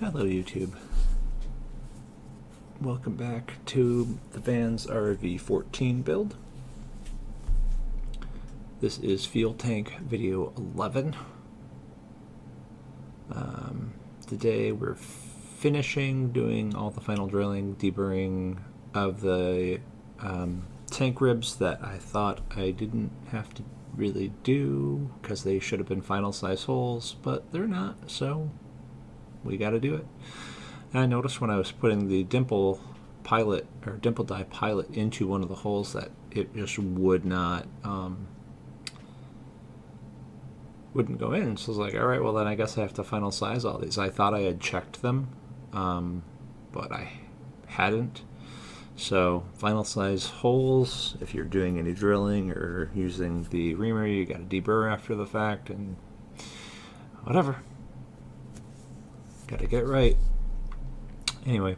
Hello YouTube. Welcome back to the Vans RV-14 build. This is fuel tank video 11. Today we're finishing doing all the final drilling, deburring of the tank ribs that I thought I didn't have to really do because they should have been final size holes, but they're not, so we got to do it. And I noticed when I was putting the dimple die pilot into one of the holes that it just wouldn't go in. So I was like, all right, well then I guess I have to final size all these. I thought I had checked them, but I hadn't. So final size holes, if you're doing any drilling or using the reamer, you got to deburr after the fact and whatever. Got to get it right. Anyway,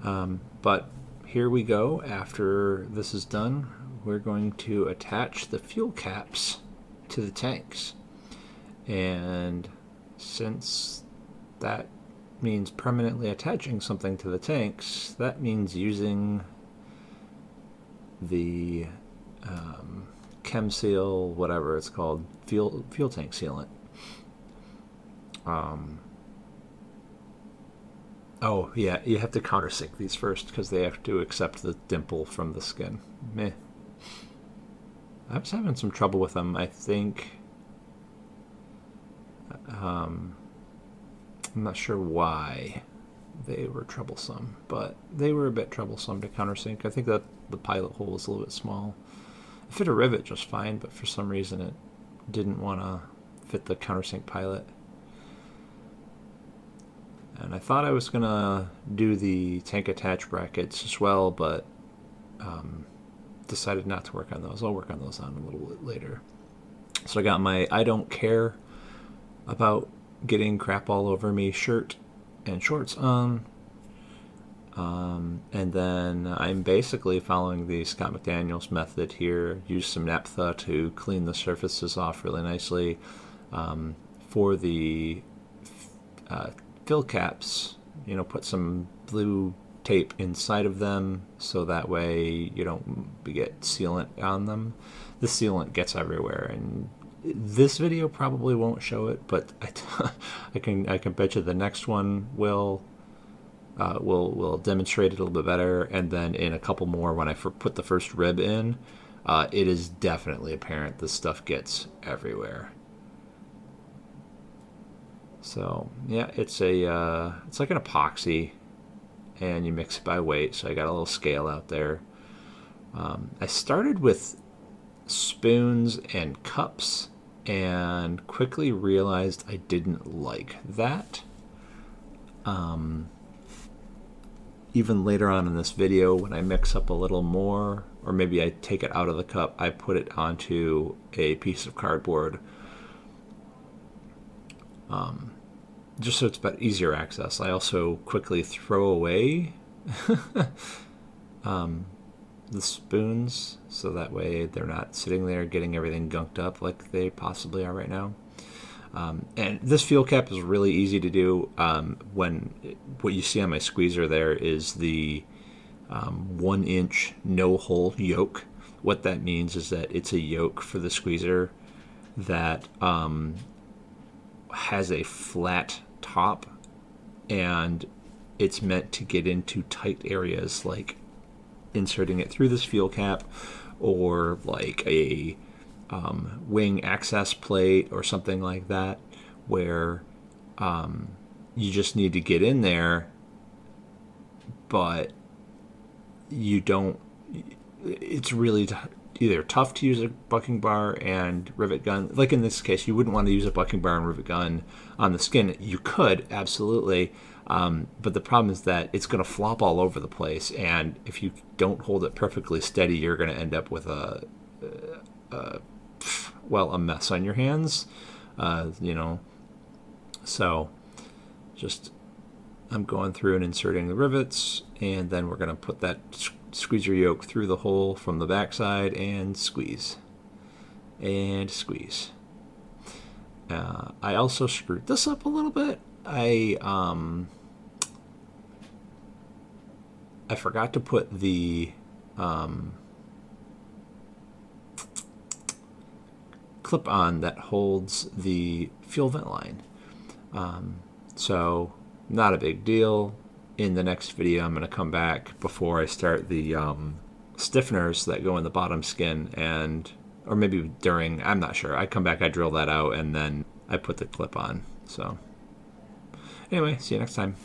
but here we go. After this is done, we're going to attach the fuel caps to the tanks. And since that means permanently attaching something to the tanks, that means using the chem seal, whatever it's called, fuel tank sealant. Oh yeah, you have to countersink these first because they have to accept the dimple from the skin. Meh. I was having some trouble with them. I think I'm not sure why they were troublesome, but they were a bit troublesome to countersink. I think that the pilot hole was a little bit small. It fit a rivet just fine, but for some reason it didn't want to fit the countersink pilot. And I thought I was going to do the tank attach brackets as well, but decided not to work on those. I'll work on those on a little bit later. So I got my I don't care about getting crap all over me shirt and shorts on. And then I'm basically following the Scott McDaniels method here. Use some naphtha to clean the surfaces off really nicely. For the fill caps, put some blue tape inside of them so that way you don't get sealant on them. The sealant gets everywhere, and this video probably won't show it, but I can bet you the next one will demonstrate it a little bit better. And then in a couple more, when I put the first rib in, it is definitely apparent this stuff gets everywhere. So yeah, it's like an epoxy, and you mix it by weight. So I got a little scale out there. I started with spoons and cups and quickly realized I didn't like that. Even later on in this video, when I mix up a little more, or maybe I take it out of the cup, I put it onto a piece of cardboard. Just so it's about easier access. I also quickly throw away the spoons, so that way they're not sitting there getting everything gunked up like they possibly are right now. And this fuel cap is really easy to do. What you see on my squeezer there is the 1-inch no-hole yoke. What that means is that it's a yoke for the squeezer that has a flat top, and it's meant to get into tight areas like inserting it through this fuel cap, or like a wing access plate or something like that, where you just need to get in there, but you don't. It's really either tough to use a bucking bar and rivet gun. Like in this case, you wouldn't want to use a bucking bar and rivet gun on the skin. You could, absolutely. But the problem is that it's going to flop all over the place. And if you don't hold it perfectly steady, you're going to end up with a mess on your hands. So just, I'm going through and inserting the rivets, and then we're going to put that squeezer yoke through the hole from the backside and squeeze. And squeeze. I also screwed this up a little bit. I forgot to put the clip on that holds the fuel vent line. So not a big deal. In the next video, I'm going to come back before I start the stiffeners that go in the bottom skin, and or maybe during, I'm not sure. I come back, I drill that out, and then I put the clip on. So anyway, see you next time.